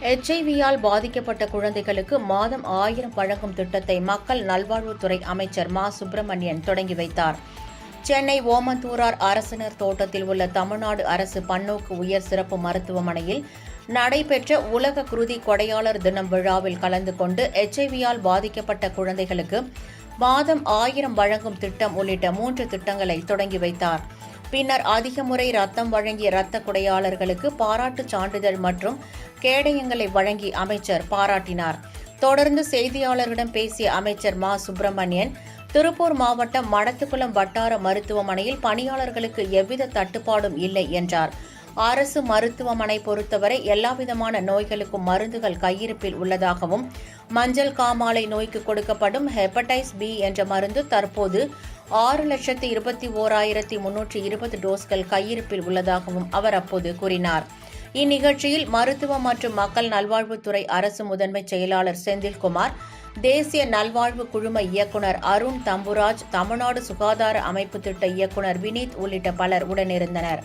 HIV-யால் பாதிக்கப்பட்ட குழந்தைகளுக்கு மாதம் 1000 வழங்கும் திட்டத்தை மக்கள் நல்வாழ்வுத்துறை அமைச்சர் மா. சுப்பிரமணியன் தொடங்கி வைத்தார். சென்னை ஓமந்தூரார் அரசினர் தோட்டத்தில் உள்ள தமிழ்நாடு அரசு பன்னோக்கு உயர் சிறப்பு மருத்துவமனையில் நடைபெற்ற உலக குருதி கொடையாளர் தினம் விழாவில் கலந்து கொண்டு HIV-யால் பாதிக்கப்பட்ட குழந்தைகளுக்கு மாதம் 1000 வழங்கும் திட்டம் உள்ளிட்ட 3 திட்டங்களை தொடங்கி வைத்தார். பின்னர் அதிக முறை ரத்தம் வழங்கிய இரத்த கொடையாளர்களுக்கு பாராட்டுச் சான்றிதழ் மற்றும் கேடயங்களை வழங்கி அமைச்சர் பாராட்டினார். தொடர்ந்து செய்தியாளர்களிடம் பேசிய அமைச்சர் மா. சுப்பிரமணியன், திருப்பூர் மாவட்டம் மடத்துக்குளம் வட்டார மருத்துவமனையில் பணியாளர்களுக்கு எவ்வித தட்டுப்பாடும் இல்லை என்றார். அரசு மருத்துவமனை பொறுத்தவரை எல்லாவிதமான நோய்களுக்கும் மருந்துகள் கையிருப்பில் உள்ளதாகவும், மஞ்சள் காமாலை நோய்க்கு கொடுக்கப்படும் ஹெப்படைட்டிஸ் B என்ற மருந்து தற்போது 6,21,320 டோஸ்கள் கையிருப்பில் உள்ளதாகவும் அவர் அப்போது கூறினார். இந்நிகழ்ச்சியில் மருத்துவம் மற்றும் மக்கள் நல்வாழ்வுத்துறை அரசு முதன்மை செயலாளர் செந்தில்குமார், தேசிய நல்வாழ்வு குழும இயக்குநர் அருண் தம்புராஜ், தமிழ்நாடு சுகாதார அமைப்பு திட்ட இயக்குநர் வினீத் உள்ளிட்ட பலர் உடனிருந்தனர்.